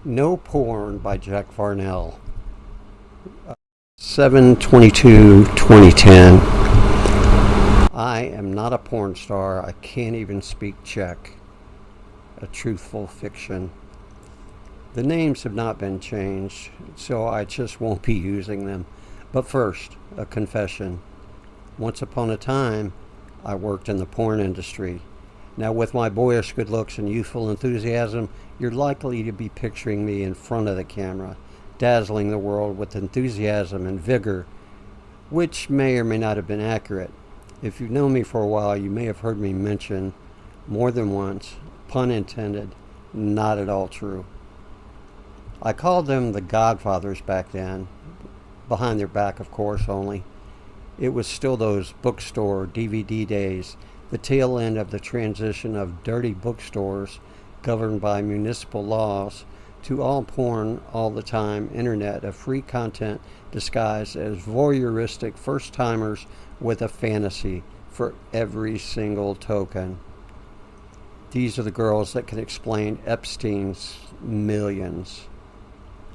No Porn by Jack Varnell. 7/22/2010. I am not a porn star. I can't even speak Czech. A truthful fiction. The names have not been changed, so I just won't be using them. But first, a confession. Once upon a time, I worked in the porn industry. Now, with my boyish good looks and youthful enthusiasm, you're likely to be picturing me in front of the camera, dazzling the world with enthusiasm and vigor, which may or may not have been accurate. If you've known me for a while, you may have heard me mention more than once, pun intended, not at all true. I called them the Godfathers back then, behind their back, of course, only. It was still those bookstore DVD days, the tail end of the transition of dirty bookstores governed by municipal laws to all porn all the time internet of free content disguised as voyeuristic first-timers with a fantasy for every single token. These are the girls that can explain Epstein's millions.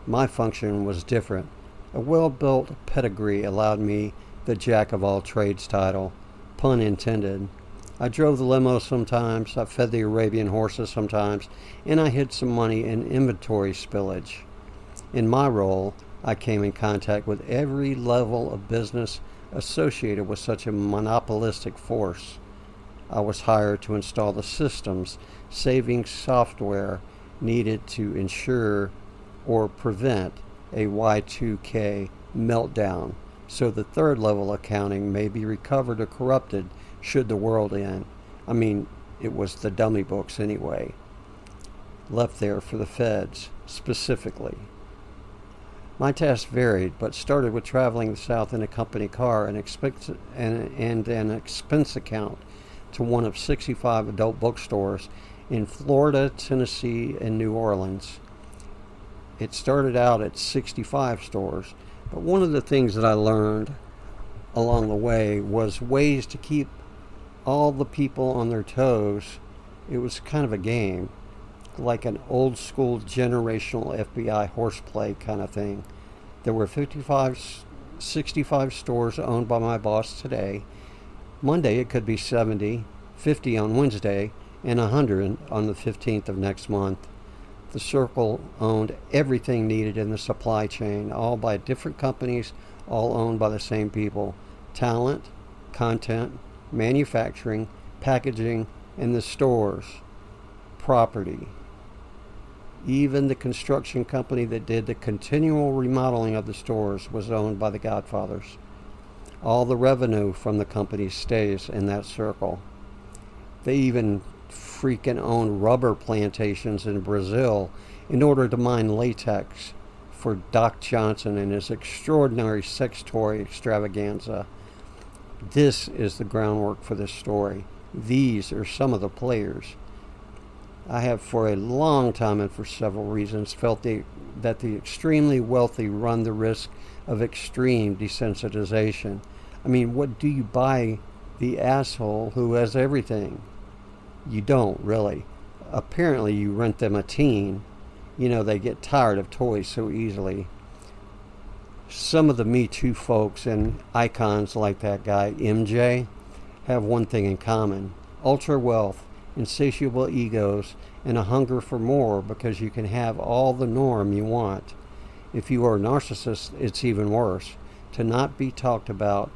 My function was different. A well-built pedigree allowed me the jack-of-all-trades title, pun intended. I drove the limo sometimes, I fed the Arabian horses sometimes, and I hid some money in inventory spillage. In my role, I came in contact with every level of business associated with such a monopolistic force. I was hired to install the systems, saving software needed to ensure or prevent a Y2K meltdown, so the third level accounting may be recovered or corrupted should the world end. I mean, it was the dummy books anyway, left there for the feds specifically. My tasks varied, but started with traveling the South in a company car and an expense account to one of 65 adult bookstores in Florida, Tennessee, and New Orleans. It started out at 65 stores, but one of the things that I learned along the way was ways to keep all the people on their toes. It was kind of a game, like an old school generational FBI horseplay kind of thing. There were 65 stores owned by my boss today. Monday it could be 70, 50 on Wednesday, and 100 on the 15th of next month. The circle owned everything needed in the supply chain, all by different companies, all owned by the same people. Talent, content, manufacturing, packaging, and the stores, property. Even the construction company that did the continual remodeling of the stores was owned by the Godfathers. All the revenue from the company stays in that circle. They even freaking own rubber plantations in Brazil in order to mine latex for Doc Johnson and his extraordinary sex toy extravaganza. This is the groundwork for this story. These are some of the players. I have for a long time and for several reasons felt that the extremely wealthy run the risk of extreme desensitization. I mean, what do you buy the asshole who has everything? You don't, really. Apparently you rent them a teen. You know, they get tired of toys so easily. Some of the Me Too folks and icons like that guy, MJ, have one thing in common. Ultra wealth, insatiable egos, and a hunger for more because you can have all the norm you want. If you are a narcissist, it's even worse. To not be talked about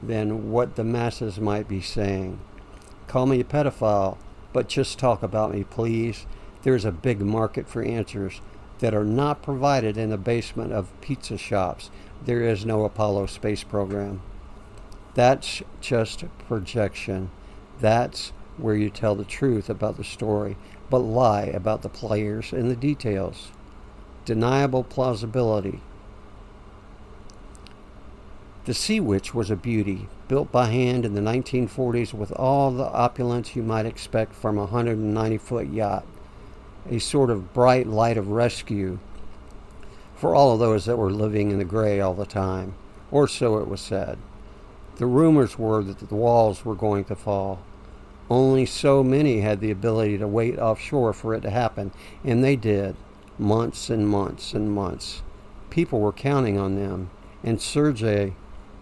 than what the masses might be saying. Call me a pedophile, but just talk about me, please. There's a big market for answers that are not provided in the basement of pizza shops. There is no Apollo space program. That's just projection. That's where you tell the truth about the story, but lie about the players and the details. Deniable plausibility. The Sea Witch was a beauty, built by hand in the 1940s with all the opulence you might expect from a 190-foot yacht. A sort of bright light of rescue for all of those that were living in the gray all the time, or so it was said. The rumors were that the walls were going to fall. Only so many had the ability to wait offshore for it to happen, and they did. months and months and months. People were counting on them, and Sergey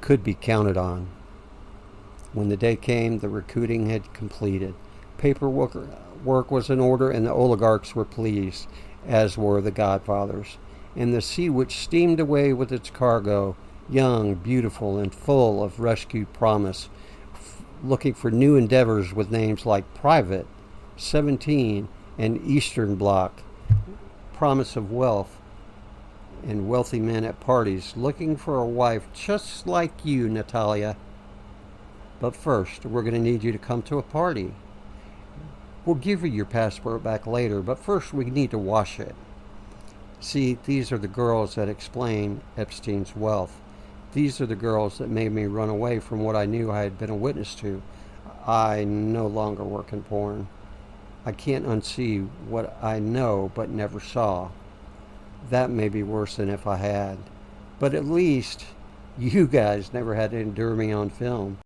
could be counted on. When the day came, the recruiting had completed. Paperwork was in order, and the oligarchs were pleased, as were the godfathers. And the sea which steamed away with its cargo, young, beautiful, and full of rescue promise, looking for new endeavors with names like Private, 17, and Eastern Bloc, promise of wealth, and wealthy men at parties, looking for a wife just like you, Natalia. But first, we're going to need you to come to a party. We'll give you your passport back later, but first we need to wash it. See, these are the girls that explain Epstein's wealth. These are the girls that made me run away from what I knew I had been a witness to. I no longer work in porn. I can't unsee what I know but never saw. That may be worse than if I had. But at least you guys never had to endure me on film.